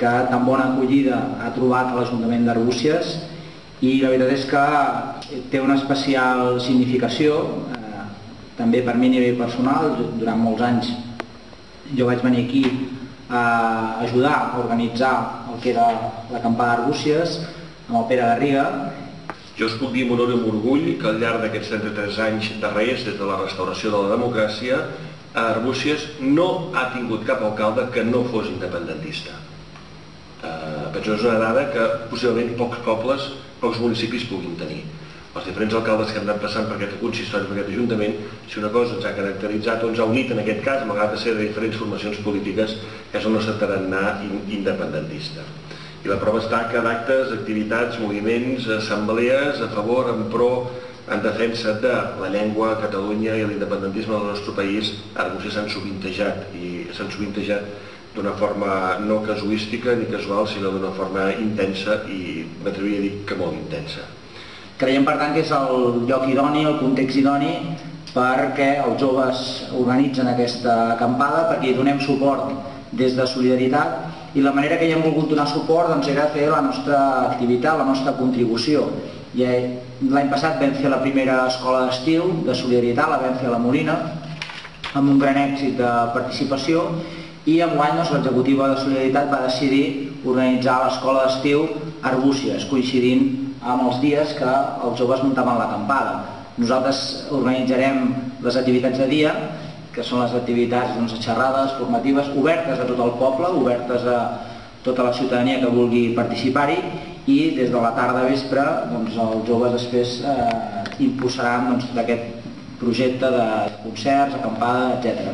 que tan bona acollida ha trobat a l'Ajuntament d'Arbúcies, i la veritat és que té una especial significació, també per mi a nivell personal. Durant molts anys jo vaig venir aquí a ajudar a organitzar el que era l'acampada d'Arbúcies amb el Pere Garriga. Jo us puc dir amb honor i amb orgull que al llarg d'aquests 33 anys darrers, des de la restauració de la democràcia, Arbúcies no ha tingut cap alcalde que no fos independentista. Penso que és una dada que possiblement pocs pobles, pocs municipis puguin tenir. Els diferents alcaldes que han anat passant per aquest consistori, per aquest ajuntament, si una cosa ens ha caracteritzat o ens ha unit en aquest cas, malgrat de ser de diferents formacions polítiques, és el nostre tarannà independentista. I la prova està que d'actes, activitats, moviments, assemblees a favor, en pro, en defensa de la llengua a Catalunya i l'independentisme del nostre país, Arbúcies s'han sovintejat, i s'han sovintejat d'una forma no casuística ni casual, sinó d'una forma intensa, i m'atreviria a dir que molt intensa. Creiem, per tant, que és el lloc idoni, el context idoni, perquè els joves organitzen aquesta acampada, perquè hi donem suport des de Solidaritat, i la manera que hi hem volgut donar suport era fer la nostra activitat, la nostra contribució. L'any passat vam fer la primera escola d'estiu de Solidaritat, la vam fer a la Molina, amb un gran èxit de participació, i enguany l'executiva de Solidaritat va decidir organitzar l'escola d'estiu a Arbúcies, coincidint amb els dies que els joves muntaven l'acampada. Nosaltres organitzarem les activitats de dia, que són les activitats xerrades, formatives, obertes a tot el poble, obertes a tota la ciutadania que vulgui participar-hi, i des de la tarda a vespre els joves després impulsaran aquest projecte de concerts, acampada, etc.